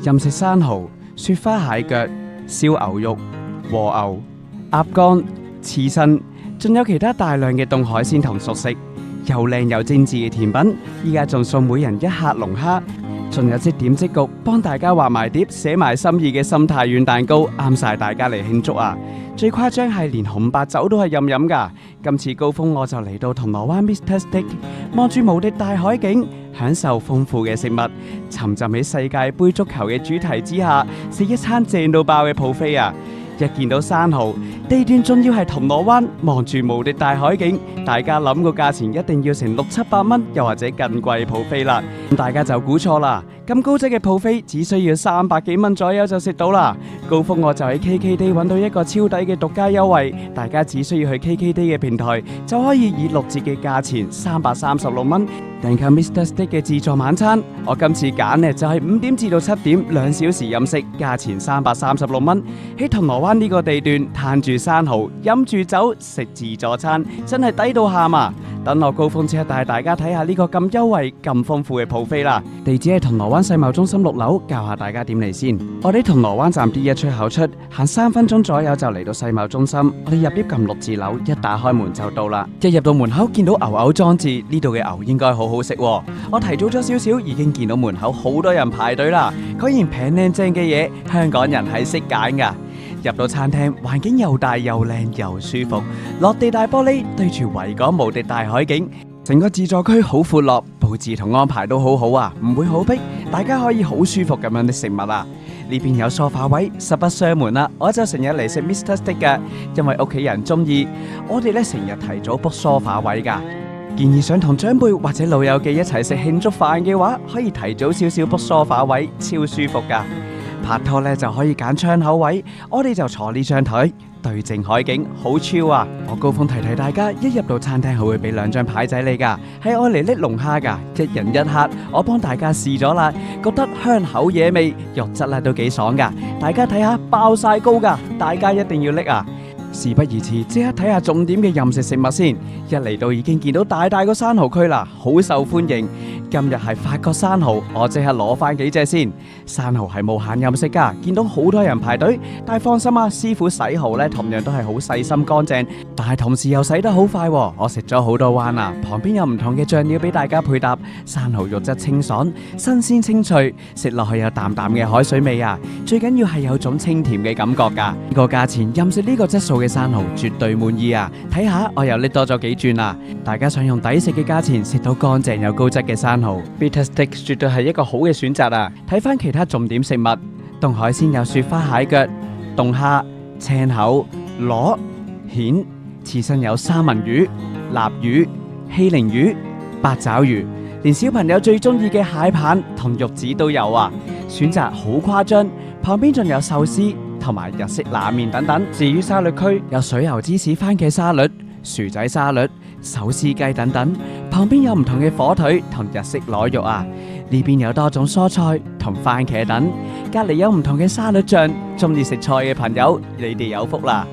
任食生蠔、雪花蟹腳、燒牛肉、和牛、鴨肝、刺身，仲有其他大量嘅凍海鮮同熟食，又靚又精緻嘅甜品。依家仲送每人一客龍蝦，仲有即點即焗，幫大家畫埋碟，寫埋心意嘅心太軟蛋糕，啱晒大家嚟慶祝啊！最誇張係連紅白酒都係任飲㗎。今次高峰我就嚟到銅鑼灣 Mr. Steak， 望住無敵大海景，享受豐富嘅食物，沉浸喺世界盃足球嘅主題之下，食一餐正到爆嘅 buffet啊！一見到生蠔，地段仲要係銅鑼灣，望住無敵大海景，大家諗個價錢一定要成600-700蚊，又或者更貴 buffet啦。咁大家就估錯啦，咁高質嘅 buffet只需要300幾蚊左右就食到啦。高峰我就喺 KKday 揾到一個超抵嘅獨家優惠，大家只需要去 KKday 嘅平台就可以以6折嘅價錢336蚊訂購 Mr. Steak 嘅自助晚餐。我今次揀呢就係5點至到7點2小時飲食，價錢336蚊。喺銅鑼灣呢個地段嘆住生蠔，飲住酒，食自助餐，真係抵到喊啊！等我高峰即刻帶大家睇下呢個咁優惠、咁豐富嘅 buffet啦。地址係銅鑼灣世貿中心6樓，教下大家點嚟先。我哋銅鑼灣站 D1 出口出，行3分鐘左右就嚟到世貿中心。我哋入 lift 撳6字樓，一打開門就到啦。一入到門口見到牛牛裝置，呢度嘅牛應該好好食喎。我提早咗少少，已經見到門口好多人排隊啦。果然平靚正嘅嘢，香港人係識揀㗎。入到餐廳，環境又大又靚又舒服，落地大玻璃對住維港無敵大海景，成個自助區好闊落，佈置同安排都好好啊，唔會好逼，大家可以好舒服咁樣啲食物啊。呢邊有梳化位，實不相瞞啦，我就成日嚟食 Mr. Steak 嘅，因為屋企人中意，我哋咧成日提早 book 梳化位噶。建議想同長輩或者老友記一齊食慶祝飯嘅話，可以提早少少 book 梳化位，超舒服噶。拍拖咧就可以揀窗口位，我哋就坐呢張台對正海景，好超啊！我高峰提大家，一入到餐廳佢會俾2張牌仔你噶，係愛嚟拎龍蝦噶，一人一客。我幫大家試咗啦，覺得香口惹味，肉質咧都幾爽噶。大家睇下爆晒膏噶，大家一定要拎啊！事不宜遲，即刻睇下重點嘅任食食物先。一嚟到已經見到大個生蠔區啦，好受歡迎。今日係法國生蠔，我即刻攞翻幾隻先。生蠔係無限任食噶，見到好多人排隊，但係放心啊，師傅洗蠔呢同樣都係好細心乾淨，但係同時又洗得好快。我食咗好多彎啊，旁邊有唔同嘅醬料俾大家配搭。生蠔肉質清爽，新鮮清脆，食落去有淡淡嘅海水味啊。最緊要係有種清甜嘅感覺噶。呢個價錢任食呢個質素嘅生蠔絕對滿意啊！睇下我又拎多咗幾轉啊！大家想用抵食嘅價錢食到乾淨又高質嘅生蠔 Mr. Steak 絕對係一個好嘅選擇啊！睇翻其他重點食物，凍海鮮有雪花蟹腳、凍蝦、青口、螺、蜆，刺身有三文魚、臘魚、希靈魚、八爪魚，連小朋友最中意嘅蟹棒同玉子都有啊！選擇好誇張，旁邊仲有壽司同埋日式冷麵等等。至於沙律區，有水牛芝士番茄沙律、薯仔沙律、手撕雞等等，旁邊有唔同嘅火腿同日式螺肉啊。呢邊有多種蔬菜同番茄等，隔籬有唔同嘅沙律醬。中意食菜嘅朋友，你哋有福啦！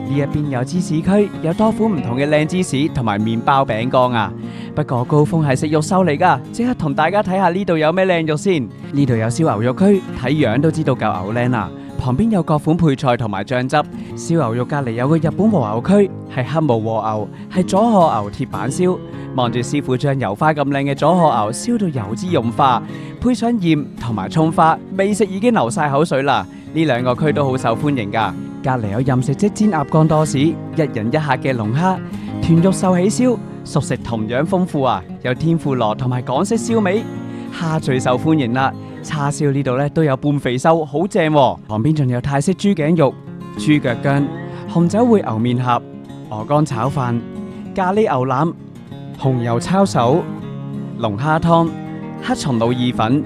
呢一邊有芝士區，有多款唔同嘅靚芝士同埋麵包餅乾啊。不過高峰係食肉獸嚟噶，即刻同大家睇下呢度有咩靚肉先。呢度有燒牛肉區，睇樣都知道夠牛靚啊。旁邊有各款配菜同埋醬汁。燒牛肉隔籬有個日本和牛區，係黑毛和牛，係佐賀牛鐵板燒。望住師傅將油花咁靚嘅佐賀牛燒到油脂融化，配上鹽同埋蔥花，未食已經流晒口水啦。呢兩個區都好受歡迎噶。隔籬有任食即煎鴨肝多士，一人一客嘅龍蝦、豚肉壽喜燒，熟食同樣豐富啊！有天婦羅同埋港式燒味，蝦最受歡迎啦。叉燒呢度都有半肥瘦，好正喎。旁邊仲有泰式豬頸肉、豬腳薑、紅酒燴牛面頰、鵝肝炒飯、咖喱牛腩、紅油抄手、龍蝦湯、黑松露意粉、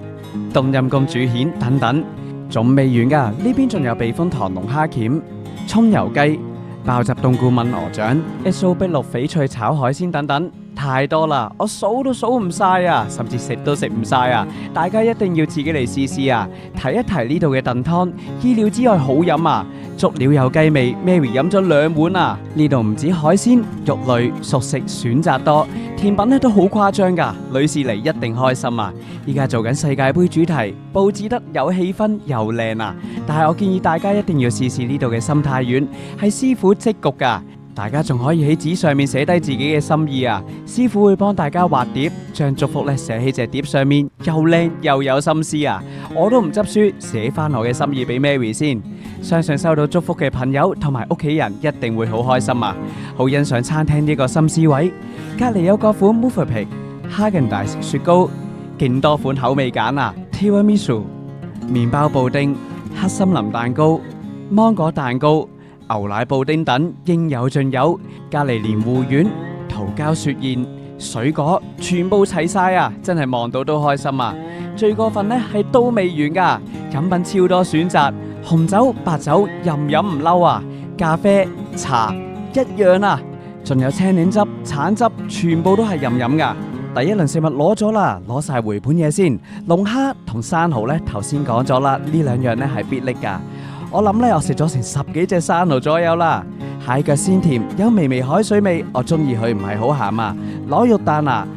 冬陰功煮蜆等等。仲未完噶，呢邊仲有避風塘龍蝦鉗、葱油雞、鮑汁冬菇炆鵝掌、XO 碧綠翡翠炒海鮮等等，太多啦，我數都數唔晒啊，甚至食都食唔晒啊！大家一定要自己嚟試試啊！提一提呢度嘅燉湯，意料之外好飲啊！足料有雞味 ，Mary 飲咗2碗啊！呢度唔止海鮮、肉類、熟食選擇多，甜品咧都好誇張噶，女士嚟一定開心啊！依家做緊世界盃主題，佈置得有氣氛又靚啊！但係我建議大家一定要試試呢度嘅心太丸，係師傅即焗噶。大家仲可以喺紙上面寫低自己嘅心意啊！師傅會幫大家畫碟，將祝福咧寫喺隻碟上面，又靚又有心思啊！我都唔執輸，寫翻我嘅心意俾 Mary 先。相信收到祝福嘅朋友同埋屋企人一定會好開心啊！好欣賞餐廳呢個心思位，隔籬有個款 Mövenpick、Häagen-Dazs 雪糕，勁多款口味揀啊 ！Tiramisu、麵包布丁、黑森林蛋糕、芒果蛋糕、牛奶布丁等應有盡有，隔籬蓮芋丸、桃膠雪燕、水果全部齊晒啊！真係望到都開心啊！最過分呢係都未完噶，飲品超多選擇，紅酒、白酒任飲唔嬲啊！咖啡、茶一樣啊！仲有青檸汁、橙汁，全部都係任飲噶。第一輪食物攞咗啦，攞晒回盤嘢先。龍蝦同生蠔呢，頭先講咗啦，呢2樣呢係必拎噶。我諗咧，我食咗成10幾隻生蠔左右啦。蟹腳鮮甜，有微微海水味，我中意佢唔係好鹹啊。螺肉彈啊，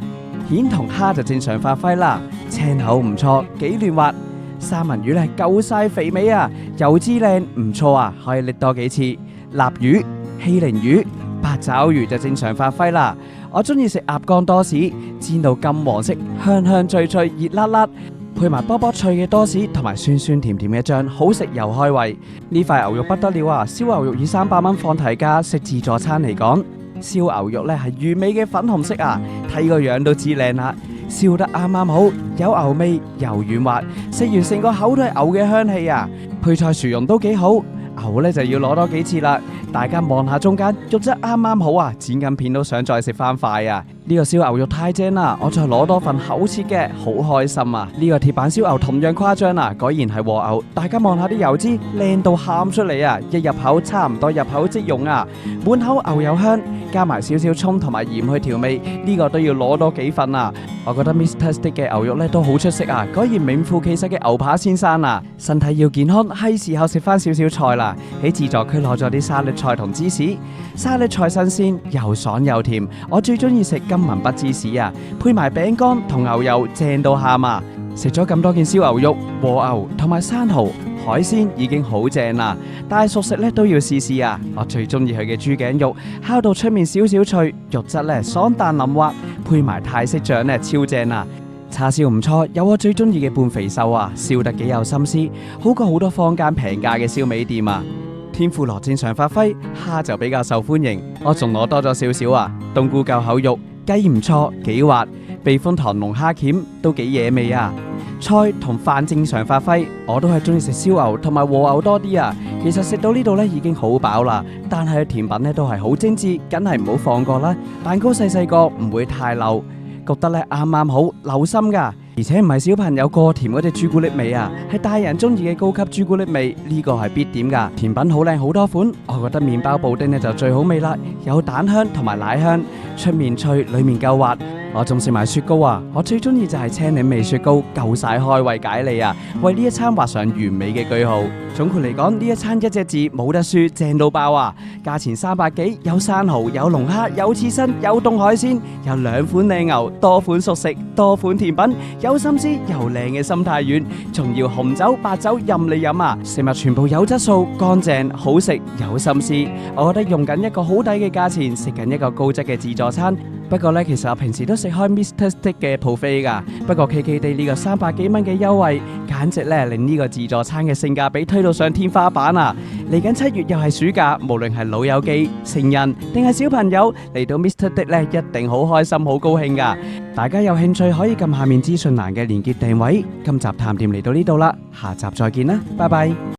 蜆同蝦就正常發揮啦。青口唔錯，幾嫩滑。三文魚咧夠晒肥美啊，油脂靚唔錯啊，可以拎多幾次。臘魚、欺凌魚、八爪魚就正常發揮啦。我中意食鴨肝多士，煎到金黃色，香香脆脆，熱辣辣。配埋卜卜脆嘅多士同埋酸酸甜甜嘅醬，好食又開胃。呢塊牛肉不得了啊！燒牛肉以300蚊放題價，食自助餐嚟講，燒牛肉咧係完美嘅粉紅色啊，睇個樣都知靚啦。燒得啱啱好，有牛味又軟滑，食完成個口都係牛嘅香氣啊！配菜薯蓉都幾好，牛咧就要攞多幾次啦。大家望下中間，肉質啱啱好啊，剪緊片都想再食翻塊啊！呢個燒牛肉太正啦，我再攞多份厚切嘅，好開心啊！呢個鐵板燒牛同樣誇張啊，果然係和牛。大家望下啲油脂，靚到喊出嚟啊！一入口差唔多入口即溶啊，滿口牛油香，加埋少少蔥同埋鹽去調味，呢個都要攞多幾份啊！我覺得 Mr. Steak 嘅牛肉咧都好出色啊，果然名副其實嘅牛扒先生啊！身體要健康，係時候食翻少少菜啦。喺自助區攞咗啲沙律菜同芝士，沙律菜新鮮又爽又甜，我最中意食金文筆芝士啊，配埋餅乾同牛油，正到喊啊！食咗咁多件燒牛肉、和牛同埋生蠔、海鮮已經好正啦，但係熟食咧都要試試啊！我最中意佢嘅豬頸肉，烤到出面少少脆，肉質咧爽彈腍滑，配埋泰式醬咧超正啊！叉燒唔錯，有我最中意嘅半肥瘦啊，燒得幾有心思，好過好多坊間平價嘅燒味店啊！天婦羅正常發揮，蝦就比較受歡迎，我仲攞多咗少少啊！冬菇夠口肉，雞唔錯，幾滑，避風塘龍蝦鉗都幾惹味啊！菜同飯正常發揮，我都係中意食燒牛同埋和牛多啲啊！其實食到呢度呢已經好飽啦，但係甜品呢都係好精緻，梗係唔好放過啦！蛋糕細細個唔會太漏，焗得咧啱啱好，流心噶。而且唔係小朋友過甜嗰隻朱古力味啊，係大人中意嘅高級朱古力味，呢個係必點噶。甜品好靚好多款，我覺得麵包布丁呢就最好味啦，有蛋香同埋奶香，出面脆，裏面夠滑。我仲食埋雪糕啊，我最中意就係青檸味雪糕，夠晒開胃解膩啊，為呢一餐畫上完美嘅句號。總括嚟講，呢一餐一隻字冇得輸，正到爆啊！價錢300幾，有生蠔，有龍蝦，有刺身，有凍海鮮，有2款靚牛，多款熟食，多款甜品，有心思又靚嘅心太軟，仲要紅酒白酒任你飲啊！食物全部有質素、乾淨、好食、有心思，我覺得用緊一個好抵嘅價錢，食緊一個高質嘅自助餐。不過呢，其實我平時都食開 Mr. Steak 嘅 buffet 噶，不過 KKday 呢個300幾蚊嘅優惠，簡直咧令呢個自助餐嘅性價比推到上天花板啊！嚟緊7月又係暑假，無論係老友記、成人定係小朋友嚟到 Mr. Steak 咧，一定好開心、好高興噶！大家有興趣可以撳下面資訊欄嘅連結訂位。今集談店嚟到呢度啦，下集再見啦，拜拜。